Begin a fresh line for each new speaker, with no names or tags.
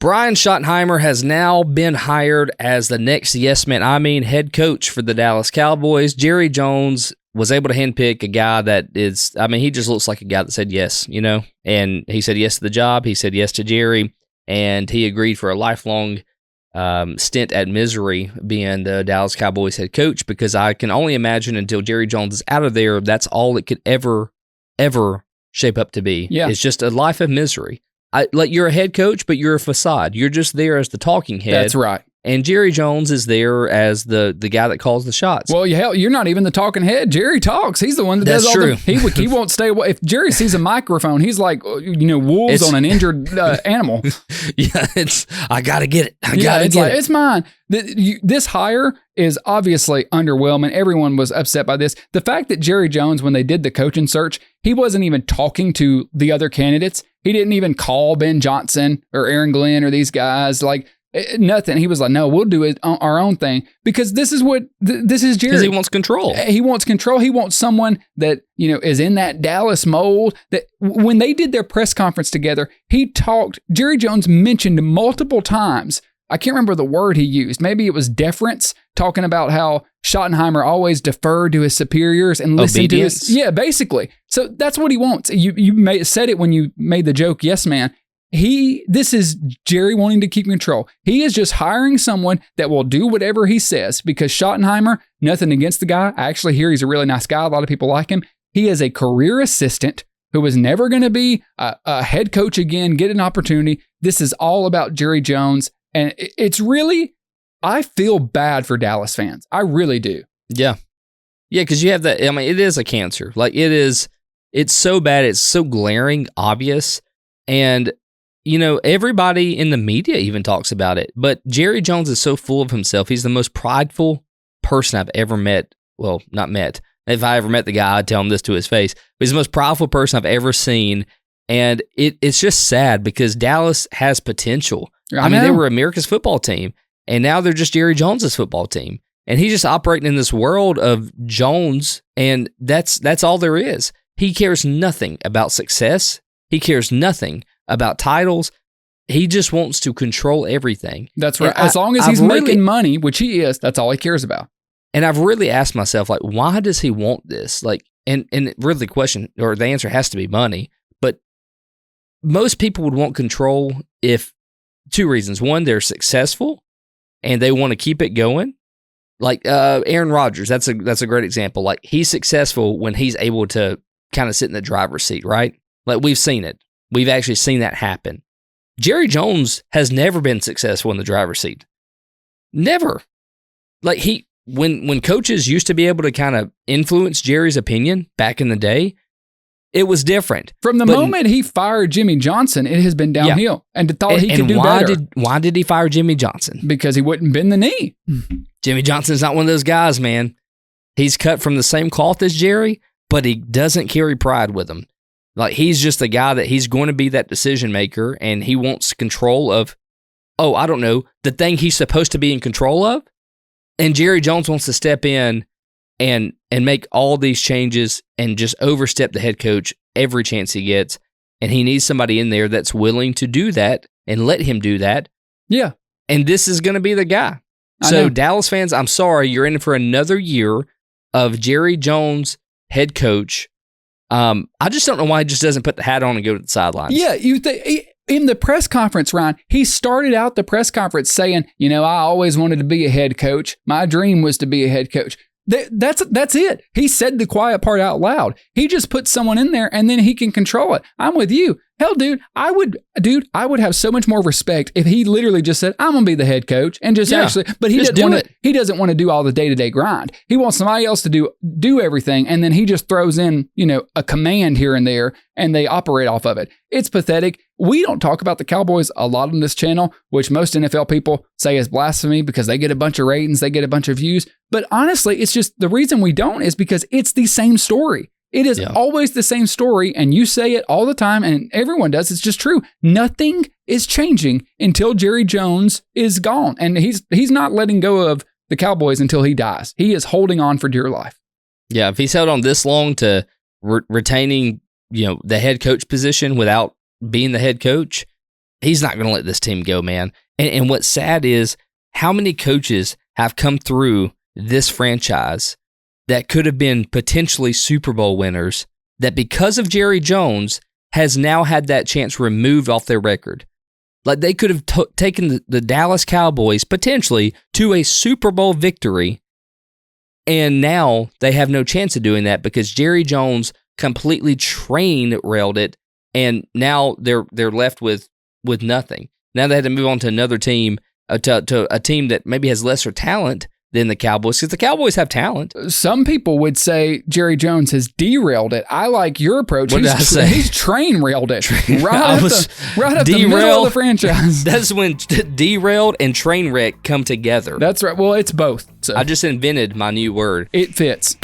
Brian Schottenheimer has now been hired as the next head coach for the Dallas Cowboys. Jerry Jones was able to handpick a guy that is, he just looks like a guy that said yes, and he said yes to the job. He said yes to Jerry, and he agreed for a lifelong stint at Missouri being the Dallas Cowboys head coach, because I can only imagine until Jerry Jones is out of there, that's all it could ever shape up to be.
Yeah.
It's just a life of misery. You're a head coach, but you're a facade. You're just there as the talking head.
That's right.
And Jerry Jones is there as the guy that calls the shots.
Well, hell, you're not even the talking head. Jerry talks. He's the one that
That's
does all
true.
He won't stay away. If Jerry sees a microphone, he's like, wolves on an injured animal.
Yeah, I got to get it.
It's mine. This hire is obviously underwhelming. Everyone was upset by this. The fact that Jerry Jones, when they did the coaching search, he wasn't even talking to the other candidates. He didn't even call Ben Johnson or Aaron Glenn or these guys. Nothing. He was like, no, we'll do it on our own thing, because this is Jerry.
Because he wants control.
He wants control. He wants someone that, is in that Dallas mold. That when they did their press conference together, Jerry Jones mentioned multiple times, I can't remember the word he used. Maybe it was deference, talking about how Schottenheimer always deferred to his superiors and listened to his... Yeah, basically. So that's what he wants. You said it when you made the joke, yes, man. This is Jerry wanting to keep control. He is just hiring someone that will do whatever he says, because Schottenheimer, nothing against the guy. I actually hear he's a really nice guy. A lot of people like him. He is a career assistant who is never going to be a head coach again, get an opportunity. This is all about Jerry Jones. And it's really, I feel bad for Dallas fans. I really do.
Yeah. Yeah, because you have that, it is a cancer. It's so bad. It's so glaring, obvious. And everybody in the media even talks about it. But Jerry Jones is so full of himself. He's the most prideful person I've ever met. Well, not met. If I ever met the guy, I'd tell him this to his face. But he's the most prideful person I've ever seen. And it's just sad, because Dallas has potential. They were America's football team, and now they're just Jerry Jones's football team. And he's just operating in this world of Jones, and that's all there is. He cares nothing about success. He cares nothing about titles. He just wants to control everything.
That's right. As long as he's making money, which he is, that's all he cares about.
And I've really asked myself, why does he want this? And really the question, or the answer has to be money. But most people would want control if two reasons. One, they're successful and they want to keep it going. Aaron Rodgers, that's a great example. He's successful when he's able to kind of sit in the driver's seat, right? We've seen it. We've actually seen that happen. Jerry Jones has never been successful in the driver's seat. Never. When coaches used to be able to kind of influence Jerry's opinion back in the day, it was different.
From the moment he fired Jimmy Johnson, it has been downhill. Yeah. And thought he could do better.
Why did he fire Jimmy Johnson?
Because he wouldn't bend the knee.
Jimmy Johnson's not one of those guys, man. He's cut from the same cloth as Jerry, but he doesn't carry pride with him. He's just a guy that he's going to be that decision maker, and he wants control of, the thing he's supposed to be in control of. And Jerry Jones wants to step in and make all these changes and just overstep the head coach every chance he gets. And he needs somebody in there that's willing to do that and let him do that.
Yeah.
And this is going to be the guy. So Dallas fans, I'm sorry, you're in for another year of Jerry Jones head coach. I just don't know why he just doesn't put the hat on and go to the sidelines.
Yeah, in the press conference, Ryan, he started out the press conference saying, I always wanted to be a head coach. My dream was to be a head coach. That's it. He said the quiet part out loud. He just put someone in there and then he can control it. I'm with you. Hell, I would have so much more respect if he literally just said, I'm going to be the head coach and but he doesn't want to do all the day-to-day grind. He wants somebody else to do everything. And then he just throws in, a command here and there and they operate off of it. It's pathetic. We don't talk about the Cowboys a lot on this channel, which most NFL people say is blasphemy because they get a bunch of ratings, they get a bunch of views. But honestly, it's just the reason we don't is because it's the same story. It is always the same story, and you say it all the time, and everyone does. It's just true. Nothing is changing until Jerry Jones is gone, and he's not letting go of the Cowboys until he dies. He is holding on for dear life.
Yeah, if he's held on this long to retaining, the head coach position without being the head coach, He's not going to let this team go, man. And what's sad is how many coaches have come through this franchise that could have been potentially Super Bowl winners that because of Jerry Jones has now had that chance removed off their record. Like they could have taken the Dallas Cowboys potentially to a Super Bowl victory, and now they have no chance of doing that because Jerry Jones completely train-railed it, and now they're left with nothing. Now they had to move on to another team, to a team that maybe has lesser talent than the Cowboys, because the Cowboys have talent.
Some people would say Jerry Jones has derailed it. I like your approach.
What did I say?
He's train-railed it. Right up the middle of the franchise.
That's when derailed and train wreck come together.
That's right. Well, it's both. So.
I just invented my new word.
It fits.